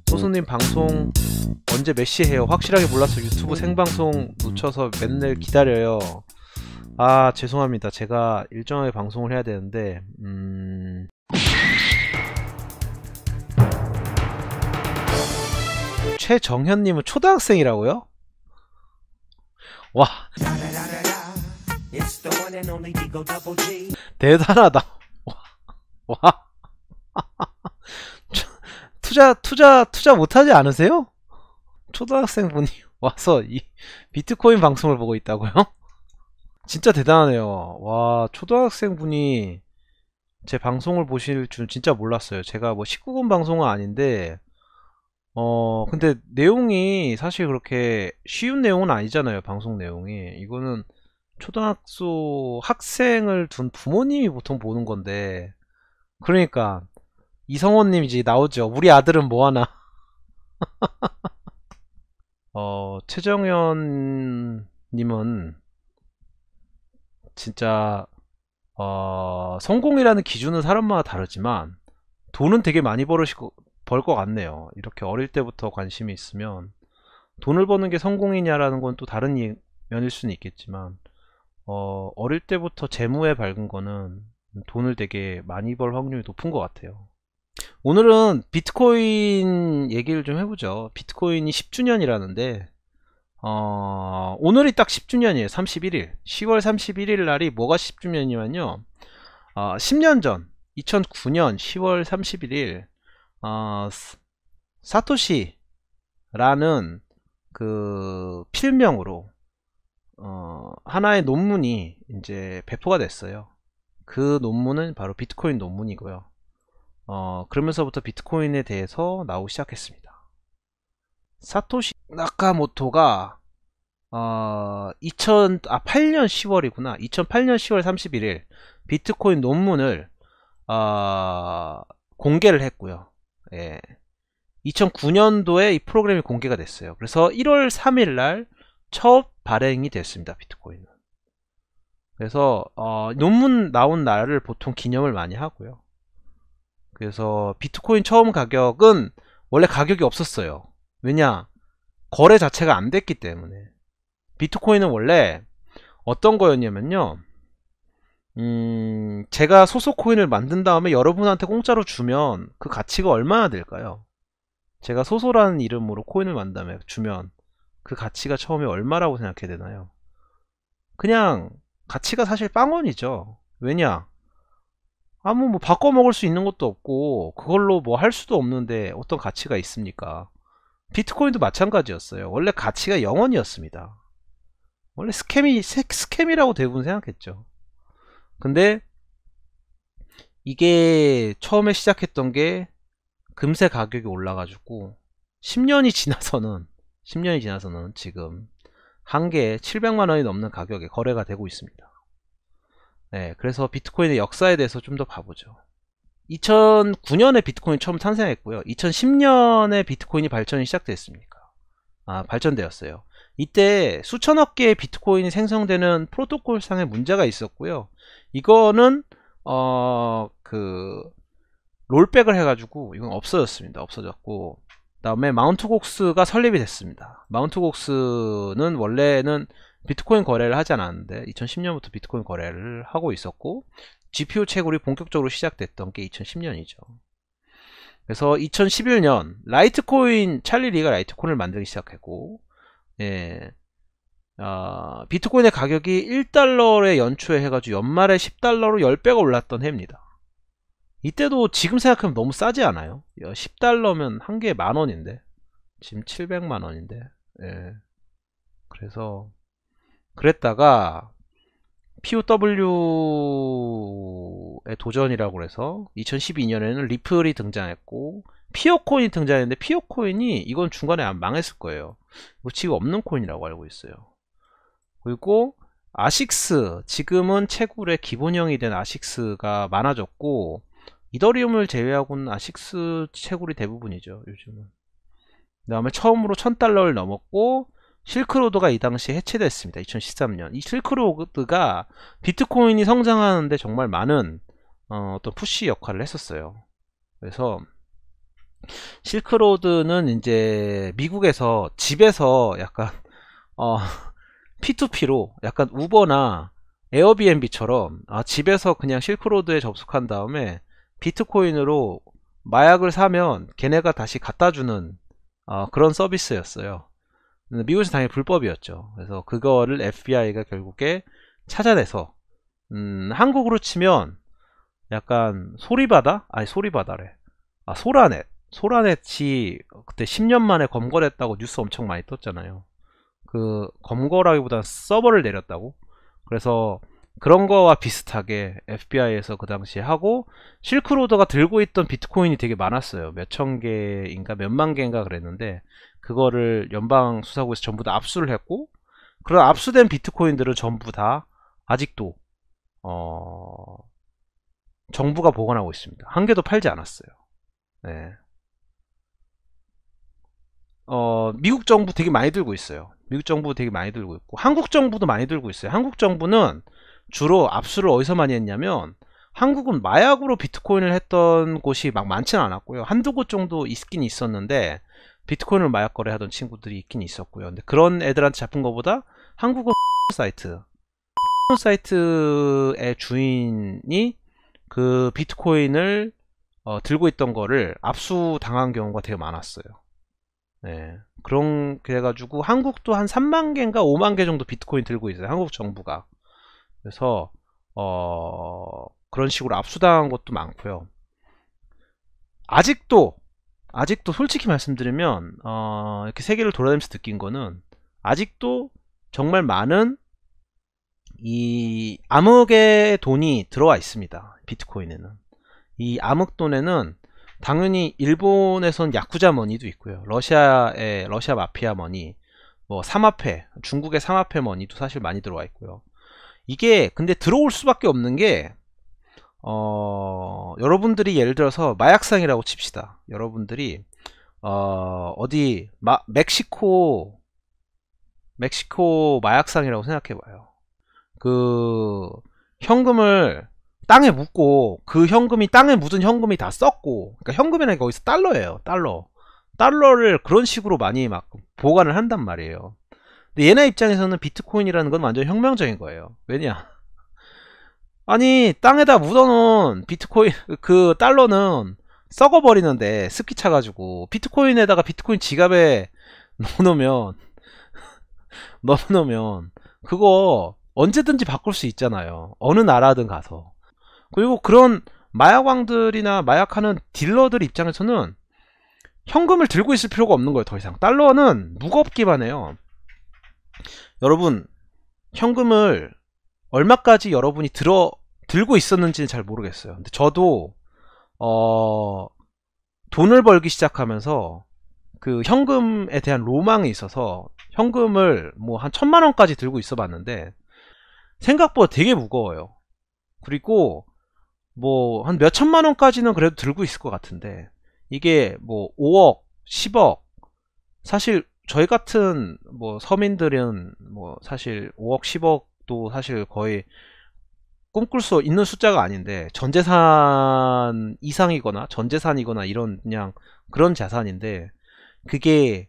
소수님 방송 언제 몇 시에 해요? 확실하게 몰라서 유튜브 생방송 놓쳐서 맨날 기다려요. 아, 죄송합니다. 제가 일정하게 방송을 해야 되는데 최정현님은 초등학생이라고요? 와, 대단하다. 와, 투자 못하지 않으세요? 초등학생분이 와서 이 비트코인 방송을 보고 있다고요? 진짜 대단하네요. 와, 초등학생분이 제 방송을 보실 줄 진짜 몰랐어요. 제가 뭐 19금 방송은 아닌데 근데 내용이 사실 그렇게 쉬운 내용은 아니잖아요. 방송 내용이. 이거는 초등학교 학생을 둔 부모님이 보통 보는 건데, 그러니까 이성원님 이제 나오죠. 우리 아들은 뭐하나. 최정현 님은 진짜 성공이라는 기준은 사람마다 다르지만 돈은 되게 많이 벌 것 같네요. 이렇게 어릴 때부터 관심이 있으면. 돈을 버는 게 성공이냐라는 건 또 다른 면일 수는 있겠지만, 어릴 때부터 재무에 밝은 거는 돈을 되게 많이 벌 확률이 높은 것 같아요. 오늘은 비트코인 얘기를 좀 해보죠. 비트코인이 10주년이라는데 오늘이 딱 10주년이에요. 31일 10월 31일 날이 뭐가 10주년이면요 10년 전 2009년 10월 31일 사토시라는 그 필명으로 하나의 논문이 이제 배포가 됐어요. 그 논문은 바로 비트코인 논문이고요. 그러면서부터 비트코인에 대해서 나오기 시작했습니다. 사토시 나카모토가 2008년 10월이구나. 2008년 10월 31일 비트코인 논문을 공개를 했고요. 예. 2009년도에 이 프로그램이 공개가 됐어요. 그래서 1월 3일 날 첫 발행이 됐습니다. 비트코인은. 그래서 논문 나온 날을 보통 기념을 많이 하고요. 그래서 비트코인 처음 가격은 원래 가격이 없었어요. 왜냐? 거래 자체가 안 됐기 때문에. 비트코인은 원래 어떤 거였냐면요, 제가 소속 코인을 만든 다음에 여러분한테 공짜로 주면 그 가치가 얼마나 될까요? 제가 소소라는 이름으로 코인을 만든 다음에 주면 그 가치가 처음에 얼마라고 생각해야 되나요? 그냥 가치가 사실 빵원이죠. 왜냐? 뭐 바꿔 먹을 수 있는 것도 없고 그걸로 뭐 할 수도 없는데 어떤 가치가 있습니까? 비트코인도 마찬가지였어요. 원래 가치가 0원이었습니다. 원래 스캠이라고 대부분 생각했죠. 근데 이게 처음에 시작했던 게 금세 가격이 올라가지고 10년이 지나서는 지금 한 개에 700만원이 넘는 가격에 거래가 되고 있습니다. 네, 그래서 비트코인의 역사에 대해서 좀 더 봐보죠. 2009년에 비트코인이 처음 탄생했고요. 2010년에 비트코인이 발전이 시작됐습니까? 발전되었어요. 이때 수천억 개의 비트코인이 생성되는 프로토콜상의 문제가 있었고요. 이거는 롤백을 해가지고 이건 없어졌습니다. 없어졌고, 그 다음에 마운트곡스가 설립이 됐습니다. 마운트곡스는 원래는 비트코인 거래를 하지 않았는데 2010년부터 비트코인 거래를 하고 있었고, GPU 채굴이 본격적으로 시작됐던 게 2010년이죠. 그래서 2011년 찰리 리가 라이트코인을 만들기 시작했고, 예, 비트코인의 가격이 1달러에 연초에 해가지고 연말에 10달러로 10배가 올랐던 해입니다. 이때도 지금 생각하면 너무 싸지 않아요? 10달러면 한 개에 만원인데 지금 700만원인데. 예. 그래서 그랬다가 POW의 도전이라고 해서 2012년에는 리플이 등장했고 피어코인이 등장했는데, 피어코인이 이건 중간에 망했을 거예요. 이거 지금 없는 코인이라고 알고 있어요. 그리고 아식스, 지금은 채굴의 기본형이 된 아식스가 많아졌고, 이더리움을 제외하고는 아식스 채굴이 대부분이죠, 요즘은. 그 다음에 처음으로 1000달러를 넘었고, 실크로드가 이 당시에 해체됐습니다. 2013년. 이 실크로드가 비트코인이 성장하는데 정말 많은 어떤 푸시 역할을 했었어요. 그래서 실크로드는 이제 미국에서 집에서 약간 어, P2P로 약간 우버나 에어비앤비처럼 집에서 그냥 실크로드에 접속한 다음에 비트코인으로 마약을 사면 걔네가 다시 갖다주는 그런 서비스였어요. 미국에서 당연히 불법이었죠. 그래서 그거를 FBI가 결국에 찾아내서 한국으로 치면 약간 소리바다? 아니 소리바다래. 소라넷. 소라넷이 그때 10년 만에 검거됐다고 뉴스 엄청 많이 떴잖아요. 그 검거라기보다 서버를 내렸다고. 그래서 그런 거와 비슷하게 FBI에서 그 당시에 하고, 실크로드가 들고 있던 비트코인이 되게 많았어요. 몇천 개인가 몇만 개인가 그랬는데 그거를 연방수사국에서 전부 다 압수를 했고, 그런 압수된 비트코인들은 전부 다 아직도 정부가 보관하고 있습니다. 한 개도 팔지 않았어요. 네. 미국 정부 되게 많이 들고 있어요. 미국 정부 되게 많이 들고 있고, 한국 정부도 많이 들고 있어요. 한국 정부는 주로 압수를 어디서 많이 했냐면, 한국은 마약으로 비트코인을 했던 곳이 막 많지는 않았고요. 한두 곳 정도 있긴 있었는데 비트코인을 마약 거래하던 친구들이 있긴 있었고요. 근데 그런 애들한테 잡힌 것보다 한국은 사이트의 주인이 그 비트코인을 들고 있던 거를 압수당한 경우가 되게 많았어요. 네. 그래가지고 한국도 한 3만 개인가 5만 개 정도 비트코인 들고 있어요. 한국 정부가. 그래서 그런 식으로 압수당한 것도 많고요. 아직도 솔직히 말씀드리면 이렇게 세계를 돌아다니면서 느낀 거는, 아직도 정말 많은 이 암흑의 돈이 들어와 있습니다. 비트코인에는. 이 암흑돈에는 당연히 일본에선 야쿠자 머니도 있고요. 러시아 마피아 머니, 뭐 삼합회, 중국의 삼합회 머니도 사실 많이 들어와 있고요. 이게 근데 들어올 수밖에 없는 게, 여러분들이 예를 들어서 마약상이라고 칩시다. 여러분들이 어디 멕시코 마약상이라고 생각해봐요. 그 현금을 땅에 묻고, 그 현금이 땅에 묻은 현금이 다 썼고, 그러니까 현금이라는 게 거기서 달러예요. 달러를 그런 식으로 많이 막 보관을 한단 말이에요. 근데 얘네 입장에서는 비트코인이라는 건 완전 혁명적인 거예요. 왜냐, 아니 땅에다 묻어놓은 비트코인 그 달러는 썩어버리는데, 습기 차가지고 비트코인에다가 비트코인 지갑에 넣어놓으면 그거 언제든지 바꿀 수 있잖아요. 어느 나라든 가서. 그리고 그런 마약왕들이나 마약하는 딜러들 입장에서는 현금을 들고 있을 필요가 없는 거예요. 더 이상 달러는 무겁기만 해요. 여러분, 현금을 얼마까지 여러분이 들고 있었는지는 잘 모르겠어요. 근데 저도 돈을 벌기 시작하면서 그 현금에 대한 로망이 있어서 현금을 뭐 한 1000만원까지 들고 있어 봤는데 생각보다 되게 무거워요. 그리고 뭐 한 몇천만원까지는 그래도 들고 있을 것 같은데, 이게 뭐 5억 10억, 사실 저희 같은 뭐 서민들은 뭐 사실 5억 10억도 사실 거의 꿈꿀 수 있는 숫자가 아닌데, 전재산 이상이거나 전재산이거나 이런 그냥 그런 자산인데, 그게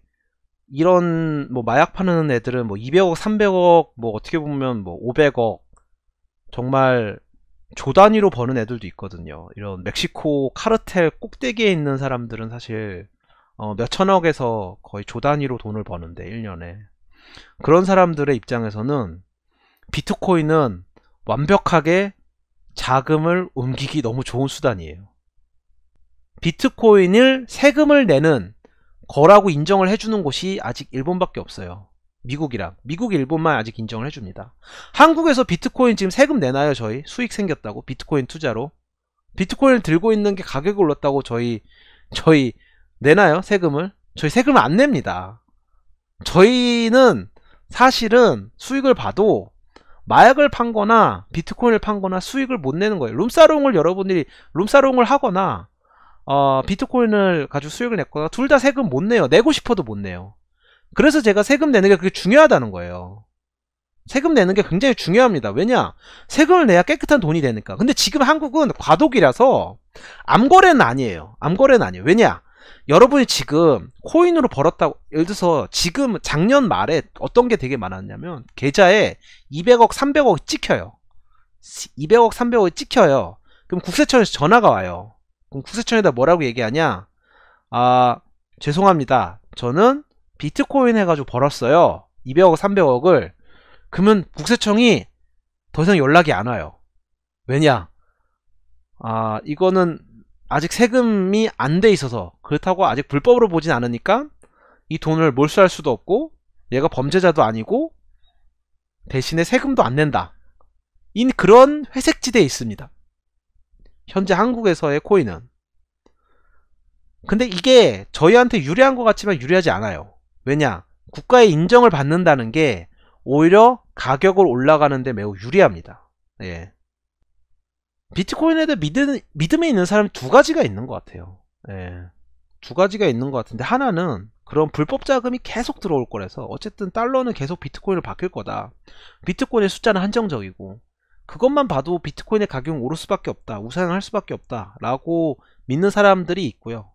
이런 뭐 마약 파는 애들은 뭐 200억 300억, 뭐 어떻게 보면 뭐 500억, 정말 조 단위로 버는 애들도 있거든요. 이런 멕시코 카르텔 꼭대기에 있는 사람들은 사실 몇천억에서 거의 조 단위로 돈을 버는데 1년에. 그런 사람들의 입장에서는 비트코인은 완벽하게 자금을 옮기기 너무 좋은 수단이에요. 비트코인을 세금을 내는 거라고 인정을 해주는 곳이 아직 일본밖에 없어요. 미국, 일본만 아직 인정을 해줍니다. 한국에서 비트코인 지금 세금 내나요? 저희 수익 생겼다고 비트코인 투자로? 비트코인을 들고 있는 게 가격이 올랐다고 저희 내나요? 세금을? 저희 세금을 안 냅니다. 저희는 사실은 수익을 봐도 마약을 판거나 비트코인을 판거나 수익을 못 내는 거예요. 여러분들이 룸사롱을 하거나 비트코인을 가지고 수익을 냈거나 둘 다 세금 못 내요. 내고 싶어도 못 내요. 그래서 제가 세금 내는 게 그렇게 중요하다는 거예요. 세금 내는 게 굉장히 중요합니다. 왜냐? 세금을 내야 깨끗한 돈이 되니까. 근데 지금 한국은 과도기라서 암거래는 아니에요. 암거래는 아니에요. 왜냐? 여러분이 지금 코인으로 벌었다고, 예를 들어서 지금 작년 말에 어떤 게 되게 많았냐면 계좌에 200억, 300억 찍혀요. 200억, 300억이 찍혀요. 그럼 국세청에서 전화가 와요. 그럼 국세청에다 뭐라고 얘기하냐? 아, 죄송합니다. 저는 비트코인 해가지고 벌었어요. 200억, 300억을. 그러면 국세청이 더 이상 연락이 안 와요. 왜냐? 아, 이거는 아직 세금이 안 돼 있어서, 그렇다고 아직 불법으로 보진 않으니까 이 돈을 몰수할 수도 없고 얘가 범죄자도 아니고 대신에 세금도 안 낸다. 인 그런 회색지대에 있습니다. 현재 한국에서의 코인은. 근데 이게 저희한테 유리한 것 같지만 유리하지 않아요. 왜냐? 국가의 인정을 받는다는 게 오히려 가격을 올라가는데 매우 유리합니다. 예. 비트코인에 대해 믿음이 있는 사람이 두 가지가 있는 것 같아요. 예. 두 가지가 있는 것 같은데, 하나는 그런 불법 자금이 계속 들어올 거라서 어쨌든 달러는 계속 비트코인을 바뀔 거다. 비트코인의 숫자는 한정적이고 그것만 봐도 비트코인의 가격은 오를 수밖에 없다. 우상향할 수밖에 없다. 라고 믿는 사람들이 있고요.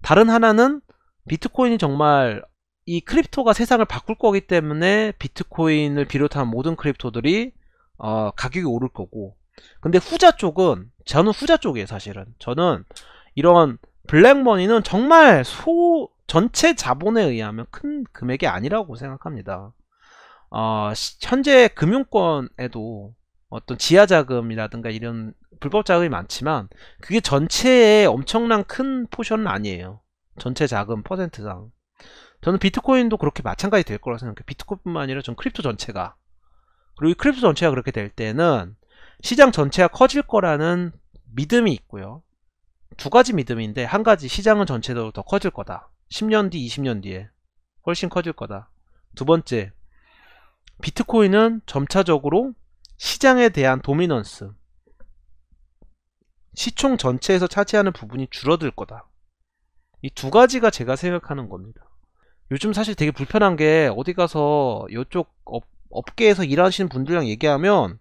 다른 하나는 비트코인이 정말 이 크립토가 세상을 바꿀 거기 때문에 비트코인을 비롯한 모든 크립토들이 가격이 오를 거고, 근데 후자 쪽은, 저는 후자 쪽이에요. 사실은 저는 이런 블랙머니는 정말 전체 자본에 의하면 큰 금액이 아니라고 생각합니다. 현재 금융권에도 어떤 지하자금이라든가 이런 불법 자금이 많지만 그게 전체의 엄청난 큰 포션은 아니에요. 전체 자금 퍼센트상. 저는 비트코인도 그렇게 마찬가지 될 거라고 생각해요. 비트코인뿐만 아니라 전 크립토 전체가. 그리고 이 크립토 전체가 그렇게 될 때는 시장 전체가 커질 거라는 믿음이 있고요. 두 가지 믿음인데, 한 가지, 시장은 전체적으로 더 커질 거다. 10년 뒤, 20년 뒤에 훨씬 커질 거다. 두 번째, 비트코인은 점차적으로 시장에 대한 도미넌스, 시총 전체에서 차지하는 부분이 줄어들 거다. 이 두 가지가 제가 생각하는 겁니다. 요즘 사실 되게 불편한 게, 어디 가서 이쪽 업계에서 일하시는 분들이랑 얘기하면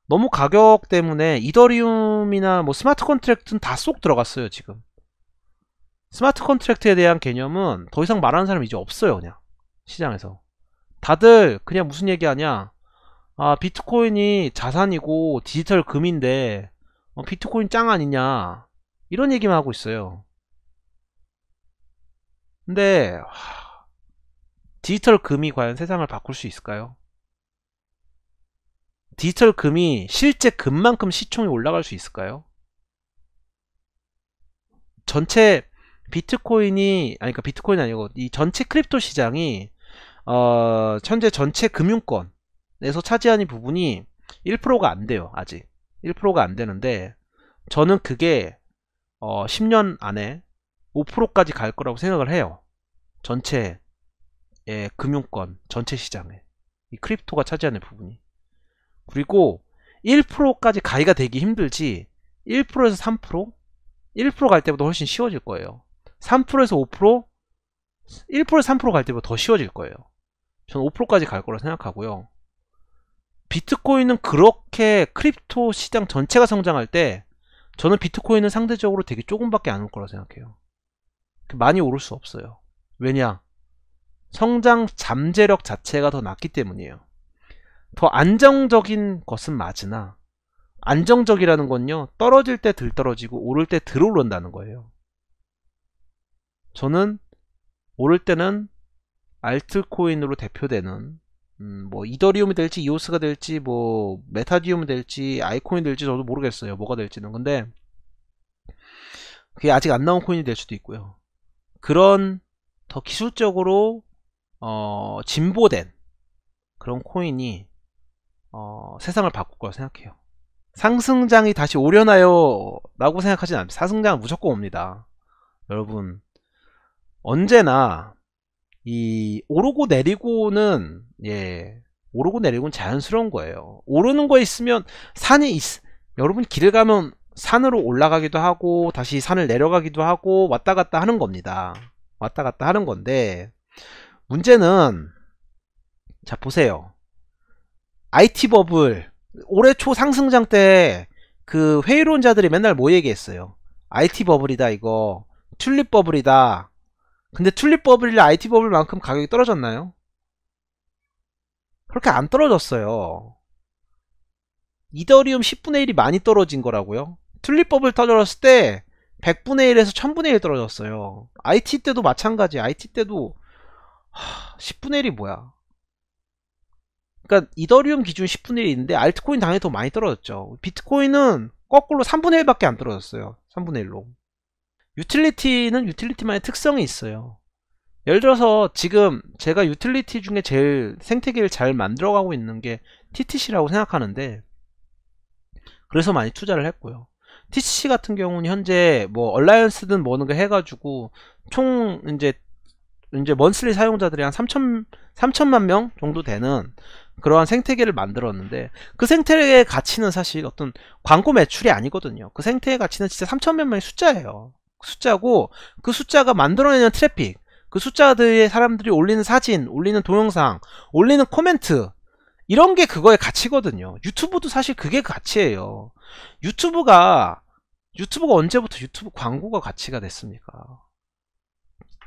너무 가격 때문에 이더리움이나 뭐 스마트 컨트랙트는 다 쏙 들어갔어요. 지금 스마트 컨트랙트에 대한 개념은 더 이상 말하는 사람이 이제 없어요. 그냥 시장에서 다들 그냥 무슨 얘기하냐, 아, 비트코인이 자산이고 디지털 금인데 비트코인 짱 아니냐, 이런 얘기만 하고 있어요. 근데 디지털 금이 과연 세상을 바꿀 수 있을까요? 디지털 금이 실제 금만큼 시총이 올라갈 수 있을까요? 전체 비트코인이, 아니, 그러니까 비트코인이 아니고 이 전체 크립토 시장이 현재 전체 금융권에서 차지하는 부분이 1%가 안 돼요. 아직 1%가 안 되는데, 저는 그게 10년 안에 5%까지 갈 거라고 생각을 해요. 전체 금융권 전체 시장에 이 크립토가 차지하는 부분이. 그리고 1%까지 가기가 되기 힘들지, 1%에서 3%? 1% 갈 때보다 훨씬 쉬워질 거예요. 3%에서 5%? 1%에서 3% 갈 때보다 더 쉬워질 거예요. 저는 5%까지 갈 거라 생각하고요. 비트코인은 그렇게 크립토 시장 전체가 성장할 때 저는 비트코인은 상대적으로 되게 조금밖에 안 올 거라 생각해요. 많이 오를 수 없어요. 왜냐? 성장 잠재력 자체가 더 낮기 때문이에요. 더 안정적인 것은 맞으나, 안정적이라는 건요, 떨어질 때 덜 떨어지고 오를 때 덜 오른다는 거예요. 저는 오를 때는 알트코인으로 대표되는 뭐 이더리움이 될지 이오스가 될지 뭐 메타디움이 될지 아이코인이 될지 저도 모르겠어요. 뭐가 될지는. 근데 그게 아직 안 나온 코인이 될 수도 있고요. 그런 더 기술적으로 진보된 그런 코인이 세상을 바꿀 거라 생각해요. 상승장이 다시 오려나요? 라고 생각하진 않습니다. 상승장은 무조건 옵니다. 여러분, 언제나 이 오르고 내리고는, 오르고 내리고는 자연스러운 거예요. 오르는 거 있으면 여러분 길을 가면 산으로 올라가기도 하고 다시 산을 내려가기도 하고 왔다 갔다 하는 겁니다. 왔다 갔다 하는 건데, 문제는, 자 보세요. IT 버블, 올해 초 상승장 때 그 회의론자들이 맨날 뭐 얘기했어요? IT 버블이다 이거. 튤립 버블이다. 근데 튤립 버블이랑 IT 버블만큼 가격이 떨어졌나요? 그렇게 안 떨어졌어요. 이더리움 10분의 1이 많이 떨어진 거라고요. 튤립 버블 터졌을 때 100분의 1에서 1000분의 1 떨어졌어요. IT 때도 마찬가지. IT 때도 10분의 1이 뭐야. 그러니까 이더리움 기준 10분의 1이 있는데 알트코인 당연히 더 많이 떨어졌죠. 비트코인은 거꾸로 3분의 1밖에 안 떨어졌어요. 3분의 1로. 유틸리티는 유틸리티만의 특성이 있어요. 예를 들어서 지금 제가 유틸리티 중에 제일 생태계를 잘 만들어가고 있는 게 TTC라고 생각하는데, 그래서 많이 투자를 했고요. TTC 같은 경우는 현재 뭐 얼라이언스든 뭐는 거 해가지고 총 이제 먼슬리 사용자들이 한 3천만 명 정도 되는 그러한 생태계를 만들었는데, 그 생태계의 가치는 사실 어떤 광고 매출이 아니거든요. 그 생태계 가치는 진짜 3천만 명의 숫자예요. 숫자고, 그 숫자가 만들어내는 트래픽, 그 숫자들의 사람들이 올리는 사진, 올리는 동영상, 올리는 코멘트, 이런 게 그거의 가치거든요. 유튜브도 사실 그게 가치예요. 유튜브가 언제부터 유튜브 광고가 가치가 됐습니까?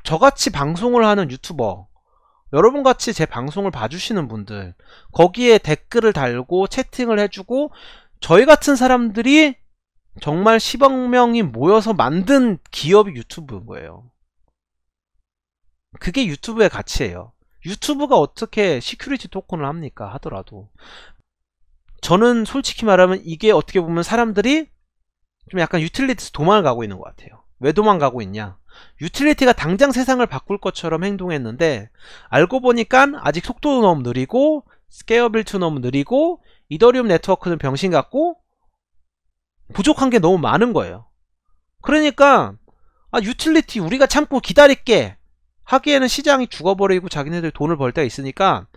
저같이 방송을 하는 유튜버, 여러분같이 제 방송을 봐주시는 분들, 거기에 댓글을 달고 채팅을 해주고, 저희 같은 사람들이 정말 10억 명이 모여서 만든 기업이 유튜브인 거예요. 그게 유튜브의 가치예요. 유튜브가 어떻게 시큐리티 토큰을 합니까? 하더라도. 저는 솔직히 말하면 이게 어떻게 보면 사람들이 좀 약간 유틸리티에서 도망을 가고 있는 것 같아요. 왜 도망가고 있냐? 유틸리티가 당장 세상을 바꿀 것처럼 행동했는데, 알고 보니까 아직 속도도 너무 느리고 스케일abili티도 너무 느리고 이더리움 네트워크는 병신 같고 부족한 게 너무 많은 거예요. 그러니까 유틸리티 우리가 참고 기다릴게 하기에는 시장이 죽어버리고 자기네들 돈을 벌 때가 있으니까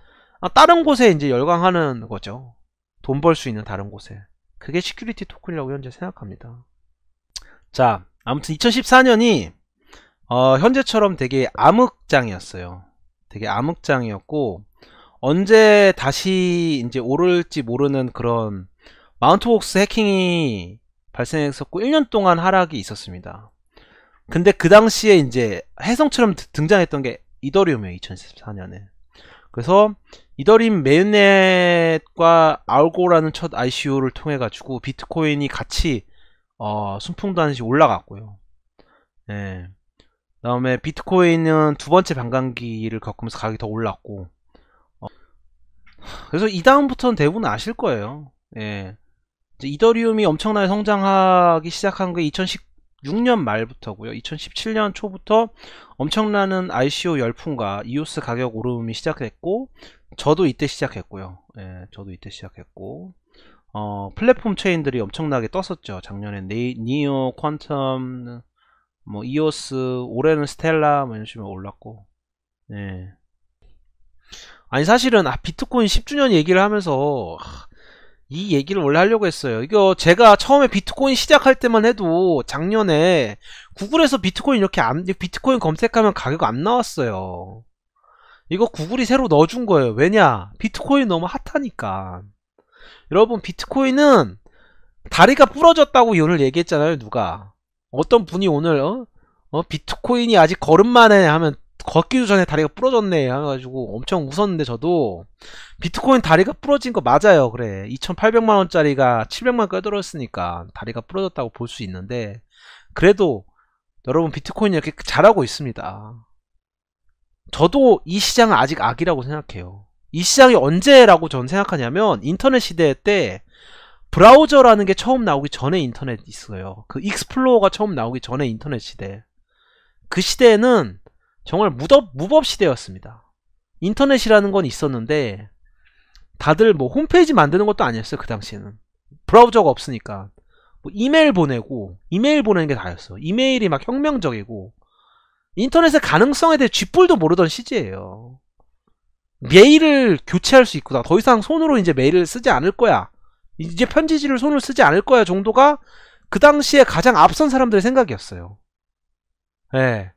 다른 곳에 이제 열광하는 거죠. 돈 벌 수 있는 다른 곳에. 그게 시큐리티 토큰이라고 현재 생각합니다. 자, 아무튼 2014년이 현재처럼 되게 암흑장이었어요. 되게 암흑장이었고, 언제 다시 이제 오를지 모르는 그런 마운트웍스 해킹이 발생했었고 1년 동안 하락이 있었습니다. 근데 그 당시에 이제 혜성처럼 등장했던 게 이더리움이에요. 2014년에. 그래서 이더리움 메인넷과 알고라는 첫 ICO를 통해 가지고 비트코인이 같이 순풍단시 올라갔고요. 예. 그다음에 비트코인은 두 번째 반감기를 겪으면서 가격이 더 올랐고, 그래서 이 다음부터는 대부분 아실 거예요. 예. 이제 이더리움이 엄청나게 성장하기 시작한 게 2016년 말부터고요. 2017년 초부터 엄청나는 ICO 열풍과 이오스 가격 오름이 시작했고, 저도 이때 시작했고요. 예, 저도 이때 시작했고, 플랫폼 체인들이 엄청나게 떴었죠. 작년에 니오, 퀀텀, 뭐 이오스, 올해는 스텔라 뭐 이런 식으로 올랐고. 예. 아니 사실은 비트코인 10주년 얘기를 하면서 이 얘기를 원래 하려고 했어요. 이거 제가 처음에 비트코인 시작할 때만 해도 작년에 구글에서 비트코인 비트코인 검색하면 가격 안 나왔어요. 이거 구글이 새로 넣어준 거예요. 왜냐? 비트코인 너무 핫하니까. 여러분, 비트코인은 다리가 부러졌다고 오늘 얘기했잖아요. 누가? 어떤 분이 오늘 비트코인이 아직 걸음만 해 하면 걷기도 전에 다리가 부러졌네 해가지고 엄청 웃었는데, 저도 비트코인 다리가 부러진 거 맞아요. 그래, 2800만원짜리가 700만 껴들었으니까 다리가 부러졌다고 볼 수 있는데, 그래도 여러분 비트코인이 이렇게 잘하고 있습니다. 저도 이 시장은 아직 악이라고 생각해요. 이 시장이 언제라고 전 생각하냐면, 인터넷 시대 때 브라우저라는 게 처음 나오기 전에 인터넷 있어요. 그 익스플로어가 처음 나오기 전에 인터넷 시대. 그 시대에는 정말 무법 시대였습니다. 인터넷이라는 건 있었는데 다들 뭐 홈페이지 만드는 것도 아니었어요. 그 당시에는 브라우저가 없으니까 뭐 이메일 보내는 게 다였어. 이메일이 막 혁명적이고, 인터넷의 가능성에 대해 쥐뿔도 모르던 시기예요. 메일을 교체할 수 있고, 나 더 이상 손으로 이제 메일을 쓰지 않을 거야, 이제 편지지를 손으로 쓰지 않을 거야 정도가 그 당시에 가장 앞선 사람들의 생각이었어요. 예.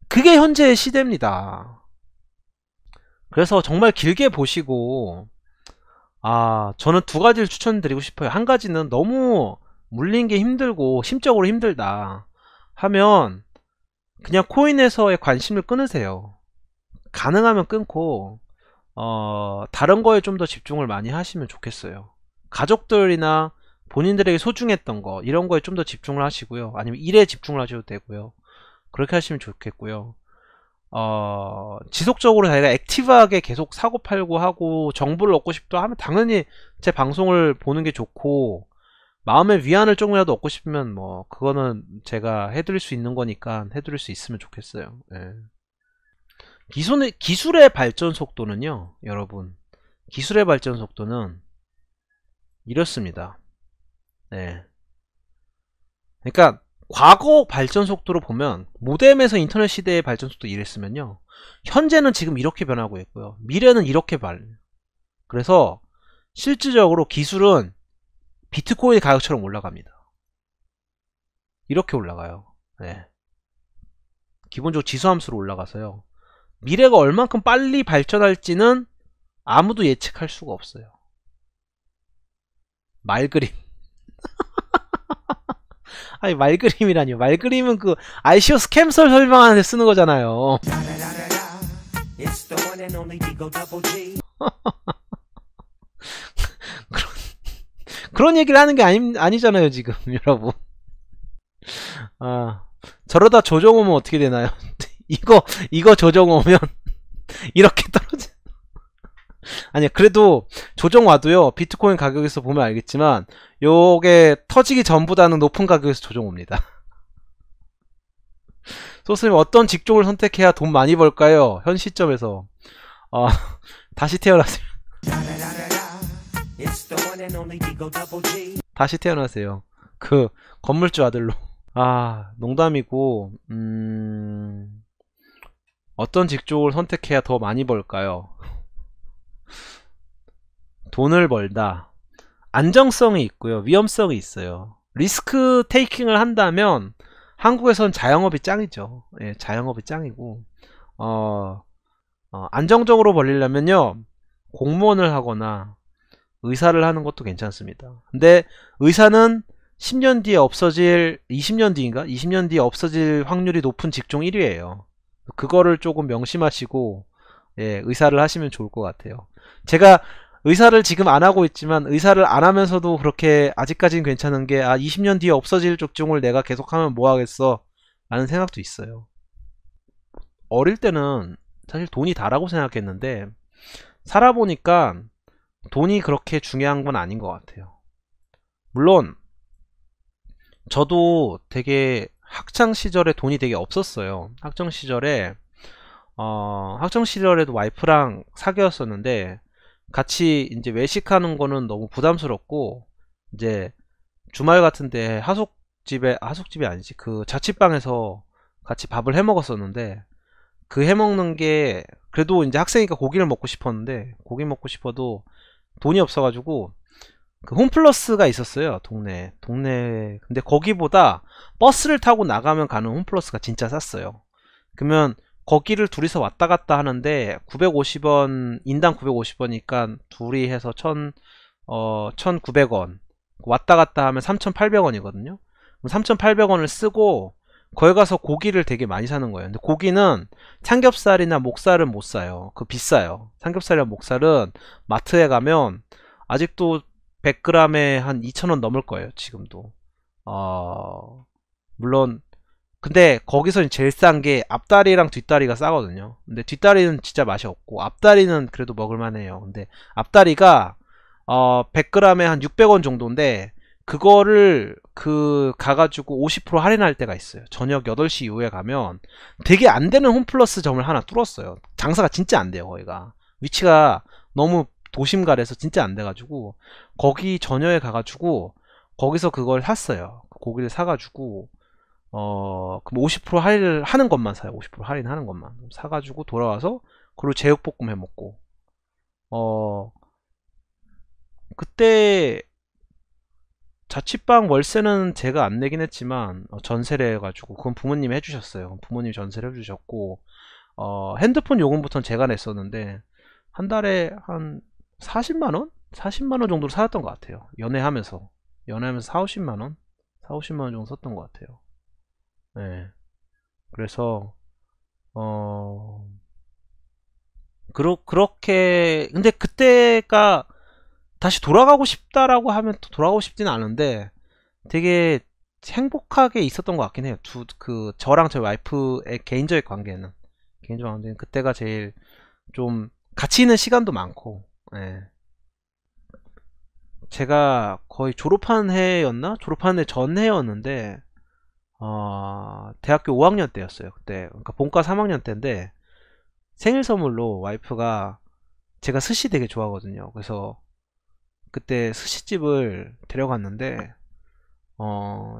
그게 현재의 시대입니다. 그래서 정말 길게 보시고 저는 두 가지를 추천드리고 싶어요. 한 가지는 너무 물린 게 힘들고 심적으로 힘들다 하면 그냥 코인에서의 관심을 끊으세요. 가능하면 끊고 다른 거에 좀 더 집중을 많이 하시면 좋겠어요. 가족들이나 본인들에게 소중했던 거 이런 거에 좀 더 집중을 하시고요. 아니면 일에 집중을 하셔도 되고요. 그렇게 하시면 좋겠고요. 지속적으로 자기가 액티브하게 계속 사고 팔고 하고 정보를 얻고 싶다 하면 당연히 제 방송을 보는 게 좋고, 마음의 위안을 조금이라도 얻고 싶으면 뭐 그거는 제가 해드릴 수 있는 거니까 해드릴 수 있으면 좋겠어요. 예. 기술의 발전 속도는요, 여러분, 기술의 발전 속도는 이렇습니다. 네. 그러니까 과거 발전 속도로 보면 모뎀에서 인터넷 시대의 발전 속도 이랬으면요, 현재는 지금 이렇게 변하고 있고요, 미래는 이렇게 그래서 실질적으로 기술은 비트코인 가격처럼 올라갑니다. 이렇게 올라가요. 네. 기본적으로 지수함수로 올라가서요, 미래가 얼만큼 빨리 발전할지는 아무도 예측할 수가 없어요. 말그림. 아니, 말그림이라니요. 말그림은 그 ICO 스캠설 설명하는 데 쓰는 거잖아요. 그런 얘기를 하는 게 아니잖아요, 지금, 여러분. 저러다 조정 오면 어떻게 되나요? 이거 조정 오면 이렇게 떨어져. 아니, 그래도 조정 와도요, 비트코인 가격에서 보면 알겠지만 요게 터지기 전보다는 높은 가격에서 조정 옵니다. 소스님, 어떤 직종을 선택해야 돈 많이 벌까요? 현 시점에서 다시 태어나세요. 다시 태어나세요. 그 건물주 아들로. 농담이고, 어떤 직종을 선택해야 더 많이 벌까요? 돈을 벌다. 안정성이 있고요, 위험성이 있어요. 리스크 테이킹을 한다면 한국에선 자영업이 짱이죠. 예, 자영업이 짱이고, 안정적으로 벌리려면요, 공무원을 하거나 의사를 하는 것도 괜찮습니다. 근데 의사는 10년 뒤에 없어질, 20년 뒤인가? 20년 뒤에 없어질 확률이 높은 직종 1위예요. 그거를 조금 명심하시고, 예, 의사를 하시면 좋을 것 같아요. 제가 의사를 지금 안 하고 있지만, 의사를 안 하면서도 그렇게 아직까지는 괜찮은 게, 20년 뒤에 없어질 직종을 내가 계속하면 뭐 하겠어 라는 생각도 있어요. 어릴 때는 사실 돈이 다라고 생각했는데 살아보니까 돈이 그렇게 중요한 건 아닌 것 같아요. 물론 저도 되게 학창 시절에 돈이 되게 없었어요. 학창 시절에도 와이프랑 사귀었었는데, 같이 이제 외식하는 거는 너무 부담스럽고, 이제 주말 같은데 하숙집이 아니지, 그 자취방에서 같이 밥을 해 먹었었는데, 그 해 먹는 게 그래도 이제 학생이니까 고기를 먹고 싶었는데, 고기 먹고 싶어도 돈이 없어가지고 그 홈플러스가 있었어요, 동네. 근데 거기보다 버스를 타고 나가면 가는 홈플러스가 진짜 쌌어요. 그러면 거기를 둘이서 왔다 갔다 하는데 950원, 인당 950원이니까 둘이 해서 1900원, 왔다 갔다 하면 3800원이거든요 3800원을 쓰고 거기 가서 고기를 되게 많이 사는 거예요. 근데 고기는 삼겹살이나 목살은 못 사요. 그 비싸요. 삼겹살이나 목살은 마트에 가면 아직도 100g에 한 2,000원 넘을 거예요, 지금도. 물론 근데 거기서 제일 싼 게 앞다리랑 뒷다리가 싸거든요. 근데 뒷다리는 진짜 맛이 없고 앞다리는 그래도 먹을만해요. 근데 앞다리가 100g에 한 600원 정도인데, 그거를 가가지고 50% 할인할 때가 있어요. 저녁 8시 이후에 가면 되게 안 되는 홈플러스 점을 하나 뚫었어요. 장사가 진짜 안 돼요. 거기가 위치가 너무 도심가래서 진짜 안 돼가지고, 거기 전혀에 가가지고 거기서 그걸 샀어요. 고기를 사가지고 그럼 50% 할인 하는 것만 사요. 50% 할인하는 것만 사가지고 돌아와서 그리고 제육볶음 해먹고. 그때 자취방 월세는 제가 안 내긴 했지만 전세를 해가지고 그건 부모님이 해주셨어요. 부모님이 전세를 해주셨고, 핸드폰 요금부터는 제가 냈었는데 한 달에 한 40만원? 40만원 정도로 사왔던 것 같아요. 연애하면서 4, 50만원? 4, 50만원 정도 썼던 것 같아요. 네. 그래서 어 그렇게 근데 그때가 다시 돌아가고 싶다라고 하면 또 돌아가고 싶지는 않은데 되게 행복하게 있었던 것 같긴 해요. 저랑 저희 와이프의 개인적인 관계는 그때가 제일 좀 같이 있는 시간도 많고, 예. 제가 거의 졸업한 해였나? 졸업한 해 전 해였는데, 대학교 5학년 때였어요. 그때. 그러니까 본과 3학년 때인데, 생일 선물로 와이프가 제가 스시 되게 좋아하거든요. 그래서 그때 스시집을 데려갔는데,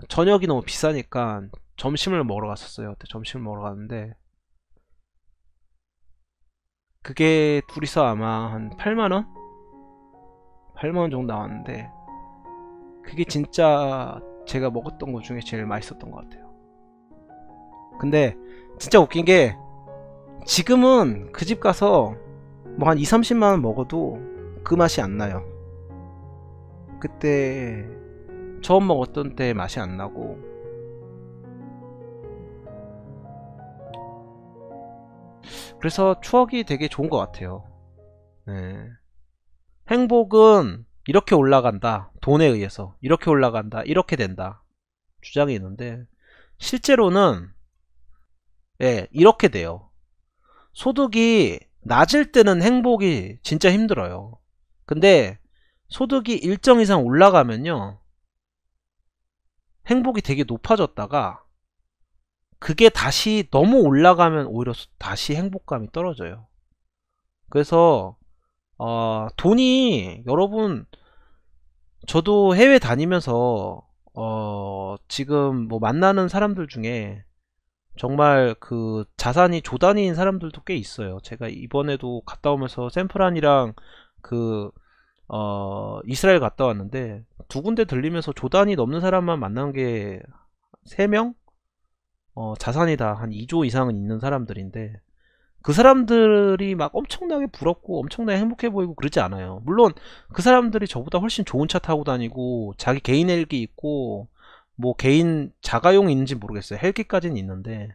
저녁이 너무 비싸니까 점심을 먹으러 갔었어요. 그때 점심을 먹으러 갔는데, 그게 둘이서 아마 한 8만원? 8만원 정도 나왔는데, 그게 진짜 제가 먹었던 것 중에 제일 맛있었던 것 같아요. 근데 진짜 웃긴 게 지금은 그 집 가서 뭐 한 2, 30만원 먹어도 그 맛이 안 나요. 그때 처음 먹었던 때 맛이 안 나고, 그래서 추억이 되게 좋은 것 같아요. 네. 행복은 이렇게 올라간다, 돈에 의해서 이렇게 올라간다, 이렇게 된다 주장이 있는데, 실제로는 예, 이렇게 돼요. 소득이 낮을 때는 행복이 진짜 힘들어요. 근데 소득이 일정 이상 올라가면요, 행복이 되게 높아졌다가 그게 다시 너무 올라가면 오히려 다시 행복감이 떨어져요. 그래서 돈이, 여러분, 저도 해외 다니면서 지금 뭐 만나는 사람들 중에 정말 그 자산이 조단위인 사람들도 꽤 있어요. 제가 이번에도 갔다 오면서 샌프란이랑 그 이스라엘 갔다 왔는데 두 군데 들리면서 조단위 넘는 사람만 만난 게 3명? 자산이 다 한 2조 이상은 있는 사람들인데, 그 사람들이 막 엄청나게 부럽고 엄청나게 행복해 보이고 그러지 않아요. 물론 그 사람들이 저보다 훨씬 좋은 차 타고 다니고 자기 개인 헬기 있고 뭐 개인 자가용이 있는지 모르겠어요. 헬기까지는 있는데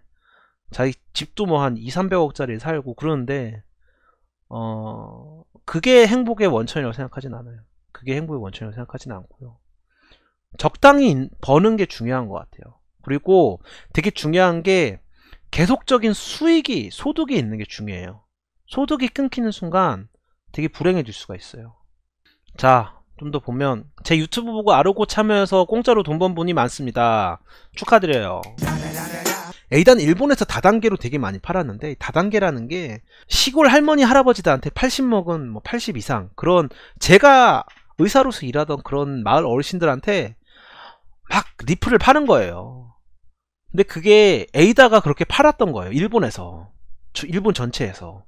자기 집도 뭐 한 2, 300억짜리 살고 그러는데, 그게 행복의 원천이라고 생각하진 않아요. 그게 행복의 원천이라고 생각하진 않고요. 적당히 버는 게 중요한 것 같아요. 그리고 되게 중요한 게 계속적인 수익이, 소득이 있는 게 중요해요. 소득이 끊기는 순간 되게 불행해질 수가 있어요. 자, 좀 더 보면 제 유튜브 보고 아르고 참여해서 공짜로 돈 번 분이 많습니다. 축하드려요. A단 일본에서 다단계로 되게 많이 팔았는데, 다단계라는 게 시골 할머니 할아버지들한테 80 먹은, 뭐 80 이상 그런, 제가 의사로서 일하던 그런 마을 어르신들한테 막 리플을 파는 거예요. 근데 그게 에이다가 그렇게 팔았던 거예요. 일본에서. 일본 전체에서.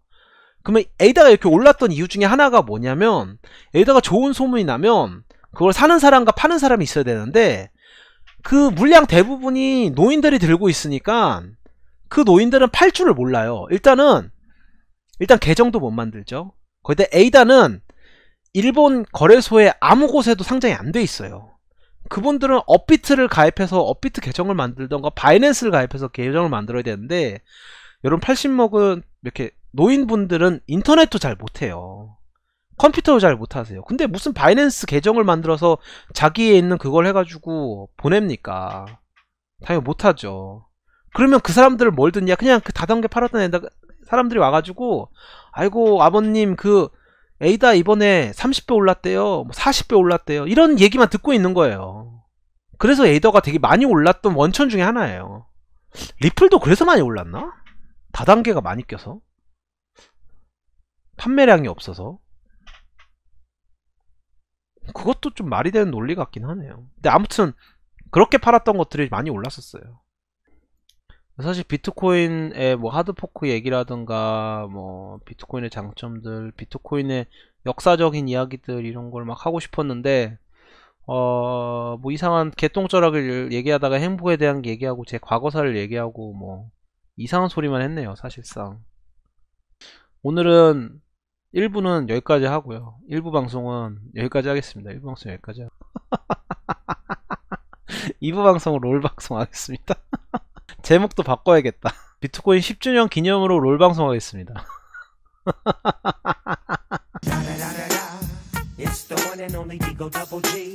그러면 에이다가 이렇게 올랐던 이유 중에 하나가 뭐냐면, 에이다가 좋은 소문이 나면 그걸 사는 사람과 파는 사람이 있어야 되는데, 그 물량 대부분이 노인들이 들고 있으니까 그 노인들은 팔 줄을 몰라요. 일단 계정도 못 만들죠. 거기다 에이다는 일본 거래소에 아무 곳에도 상장이 안 돼 있어요. 그분들은 업비트를 가입해서 업비트 계정을 만들던가 바이낸스를 가입해서 계정을 만들어야 되는데, 여러분 80먹은 이렇게 노인분들은 인터넷도 잘 못해요. 컴퓨터도 잘 못하세요. 근데 무슨 바이낸스 계정을 만들어서 자기에 있는 그걸 해가지고 보냅니까? 당연히 못하죠. 그러면 그 사람들을 뭘 듣냐? 그냥 그 다단계 팔았던 사람들이 와가지고, 아이고 아버님 그 에이다 이번에 30배 올랐대요, 40배 올랐대요, 이런 얘기만 듣고 있는 거예요. 그래서 에이다가 되게 많이 올랐던 원천 중에 하나예요. 리플도 그래서 많이 올랐나? 다단계가 많이 껴서, 판매량이 없어서. 그것도 좀 말이 되는 논리 같긴 하네요. 근데 아무튼 그렇게 팔았던 것들이 많이 올랐었어요. 사실 비트코인의 뭐 하드포크 얘기라든가 뭐 비트코인의 장점들, 비트코인의 역사적인 이야기들, 이런 걸 막 하고 싶었는데, 뭐 이상한 개똥절약을 얘기하다가 행복에 대한 얘기하고 제 과거사를 얘기하고 뭐 이상한 소리만 했네요, 사실상. 오늘은 1부는 여기까지 하고요. 1부 방송은 여기까지 하겠습니다. 1부 방송 여기까지 하고 2부 방송은 롤 방송 하겠습니다. 제목도 바꿔야겠다. 비트코인 10주년 기념으로 롤 방송 하겠습니다. It's the one and only Digo Double G.